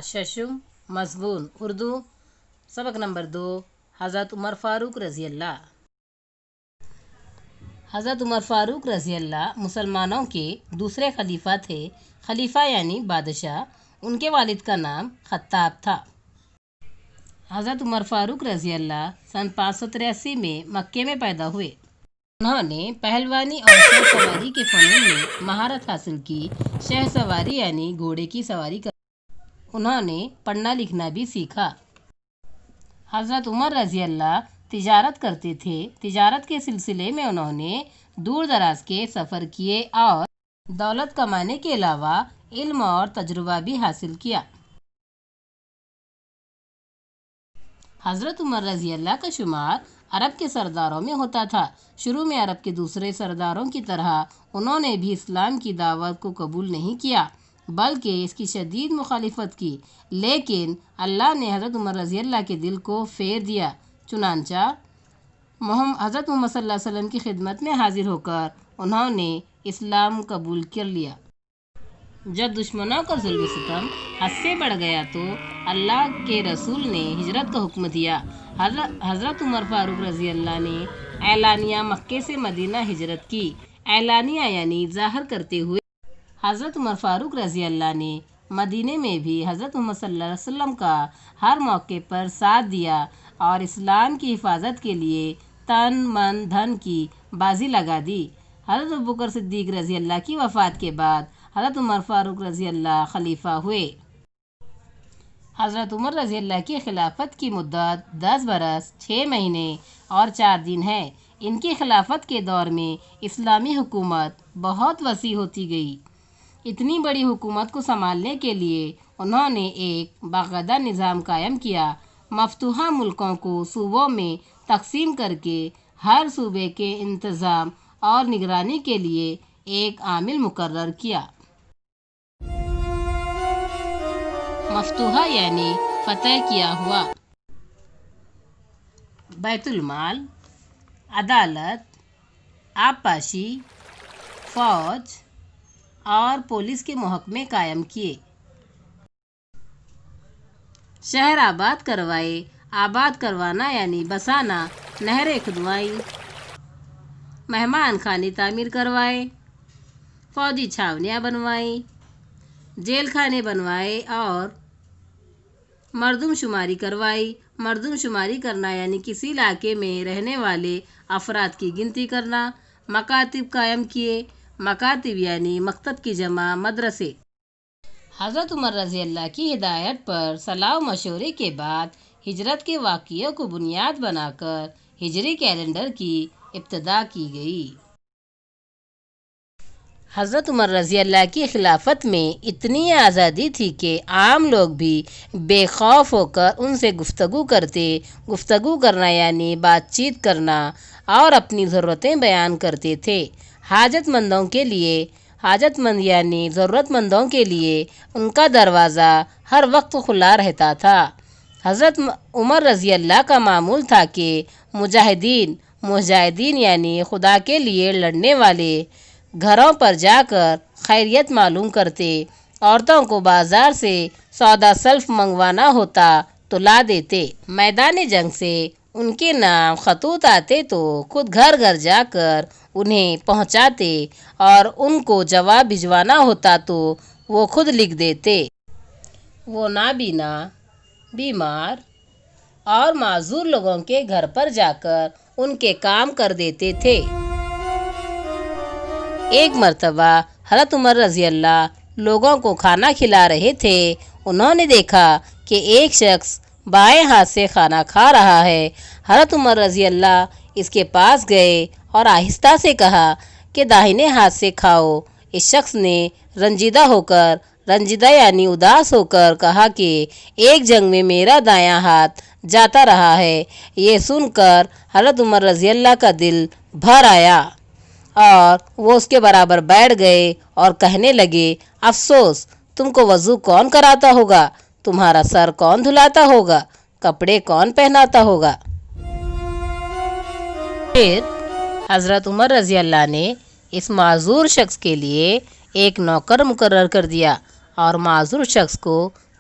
ششم مضمون اردو سبق نمبر 2 حضرت عمر فاروق رضی اللہ۔ حضرت عمر فاروق رضی اللہ مسلمانوں کے دوسرے خلیفہ تھے۔ خلیفہ یعنی بادشاہ۔ ان کے والد کا نام خطاب تھا۔ حضرت عمر فاروق رضی اللہ سن 583 میں مکے میں پیدا ہوئے۔ انہوں نے پہلوانی اور شہ سواری کے فنون میں مہارت حاصل کی۔ شہ سواری یعنی گھوڑے کی سواری کر انہوں نے پڑھنا لکھنا بھی سیکھا۔ حضرت عمر رضی اللہ تجارت کرتے تھے۔ تجارت کے سلسلے میں انہوں نے دور دراز کے سفر کیے اور دولت کمانے کے علاوہ علم اور تجربہ بھی حاصل کیا۔ حضرت عمر رضی اللہ کا شمار عرب کے سرداروں میں ہوتا تھا۔ شروع میں عرب کے دوسرے سرداروں کی طرح انہوں نے بھی اسلام کی دعوت کو قبول نہیں کیا بلکہ اس کی شدید مخالفت کی، لیکن اللہ نے حضرت عمر رضی اللہ کے دل کو پھیر دیا۔ چنانچہ حضرت محمد صلی اللہ علیہ وسلم کی خدمت میں حاضر ہو کر انہوں نے اسلام قبول کر لیا۔ جب دشمنوں کا ظلم و ستم حد سے بڑھ گیا تو اللہ کے رسول نے ہجرت کا حکم دیا۔ حضرت عمر فاروق رضی اللہ نے اعلانیہ مکے سے مدینہ ہجرت کی۔ اعلانیہ یعنی ظاہر کرتے ہوئے۔ حضرت عمر فاروق رضی اللہ نے مدینے میں بھی حضرت محمد صلی اللہ علیہ وسلم کا ہر موقع پر ساتھ دیا اور اسلام کی حفاظت کے لیے تن من دھن کی بازی لگا دی۔ حضرت ابوبکر صدیق رضی اللہ کی وفات کے بعد حضرت عمر فاروق رضی اللہ خلیفہ ہوئے۔ حضرت عمر رضی اللہ کی خلافت کی مدت 10 برس 6 مہینے اور 4 دن ہے۔ ان کی خلافت کے دور میں اسلامی حکومت بہت وسیع ہوتی گئی۔ اتنی بڑی حکومت کو سنبھالنے کے لیے انہوں نے ایک باقاعدہ نظام قائم کیا۔ مفتوحہ ملکوں کو صوبوں میں تقسیم کر کے ہر صوبے کے انتظام اور نگرانی کے لیے ایک عامل مقرر کیا۔ مفتوحہ یعنی فتح کیا ہوا۔ بیت المال، عدالت، آبپاشی، فوج اور پولیس کے محکمے قائم کیے۔ شہر آباد کروائے۔ آباد کروانا یعنی بسانا۔ نہریں کھدوائیں۔ مہمان خانے تعمیر کروائے۔ فوجی چھاونیاں بنوائیں۔ جیل خانے بنوائے اور مردم شماری کروائی۔ مردم شماری کرنا یعنی کسی علاقے میں رہنے والے افراد کی گنتی کرنا۔ مکاتب قائم کیے۔ مکاتب یعنی مکتب کی جمع مدرسے۔ حضرت عمر رضی اللہ کی ہدایت پر صلاح و مشورے کے بعد ہجرت کے واقعوں کو بنیاد بنا کر ہجری کیلنڈر کی ابتدا کی گئی۔ حضرت عمر رضی اللہ کی خلافت میں اتنی آزادی تھی کہ عام لوگ بھی بے خوف ہو کر ان سے گفتگو کرتے۔ گفتگو کرنا یعنی بات چیت کرنا اور اپنی ضرورتیں بیان کرتے تھے۔ حاجت مند یعنی ضرورت مندوں کے لیے ان کا دروازہ ہر وقت کھلا رہتا تھا۔ حضرت عمر رضی اللہ کا معمول تھا کہ مجاہدین یعنی خدا کے لیے لڑنے والے گھروں پر جا کر خیریت معلوم کرتے۔ عورتوں کو بازار سے سودا سلف منگوانا ہوتا تو لا دیتے۔ میدان جنگ سے ان کے نام خطوط آتے تو خود گھر گھر جا کر انہیں پہنچاتے اور ان کو جواب بھجوانا ہوتا تو وہ خود لکھ دیتے۔ وہ نابینا، بیمار اور معذور لوگوں کے گھر پر جا کر ان کے کام کر دیتے تھے۔ ایک مرتبہ حضرت عمر رضی اللہ لوگوں کو کھانا کھلا رہے تھے۔ انہوں نے دیکھا کہ ایک شخص بائیں ہاتھ سے کھانا کھا رہا ہے۔ حضرت عمر رضی اللہ اس کے پاس گئے اور آہستہ سے کہا کہ داہنے ہاتھ سے کھاؤ۔ اس شخص نے رنجیدہ یعنی اداس ہو کر کہا کہ ایک جنگ میں میرا دایاں ہاتھ جاتا رہا ہے۔ یہ سن کر حضرت عمر رضی اللہ کا دل بھر آیا اور وہ اس کے برابر بیٹھ گئے اور کہنے لگے، افسوس، تم کو وضو کون کراتا ہوگا؟ تمہارا سر کون دھلاتا ہوگا؟ کپڑے کون پہناتا ہوگا؟ پھر حضرت عمر رضی اللہ نے اس معذور شخص کے لیے ایک نوکر مقرر کر دیا اور معذور شخص کو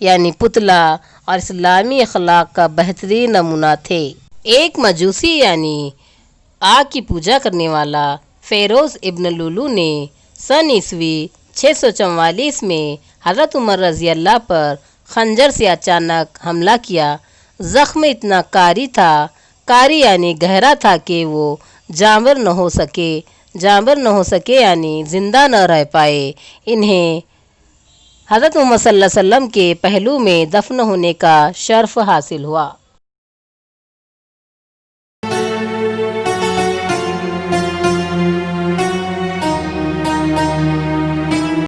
یعنی پتلا اور اسلامی اخلاق کا بہترین نمونہ تھے۔ ایک مجوسی یعنی آگ کی پوجا کرنے والا فیروز ابن لولو نے سن عیسوی 644 میں حضرت عمر رضی اللہ پر خنجر سے اچانک حملہ کیا۔ زخم اتنا کاری تھا، کاری یعنی گہرا تھا کہ وہ جانور نہ ہو سکے یعنی زندہ نہ رہ پائے۔ انہیں حضرت محمد صلی اللہ علیہ وسلم کے پہلو میں دفن ہونے کا شرف حاصل ہوا۔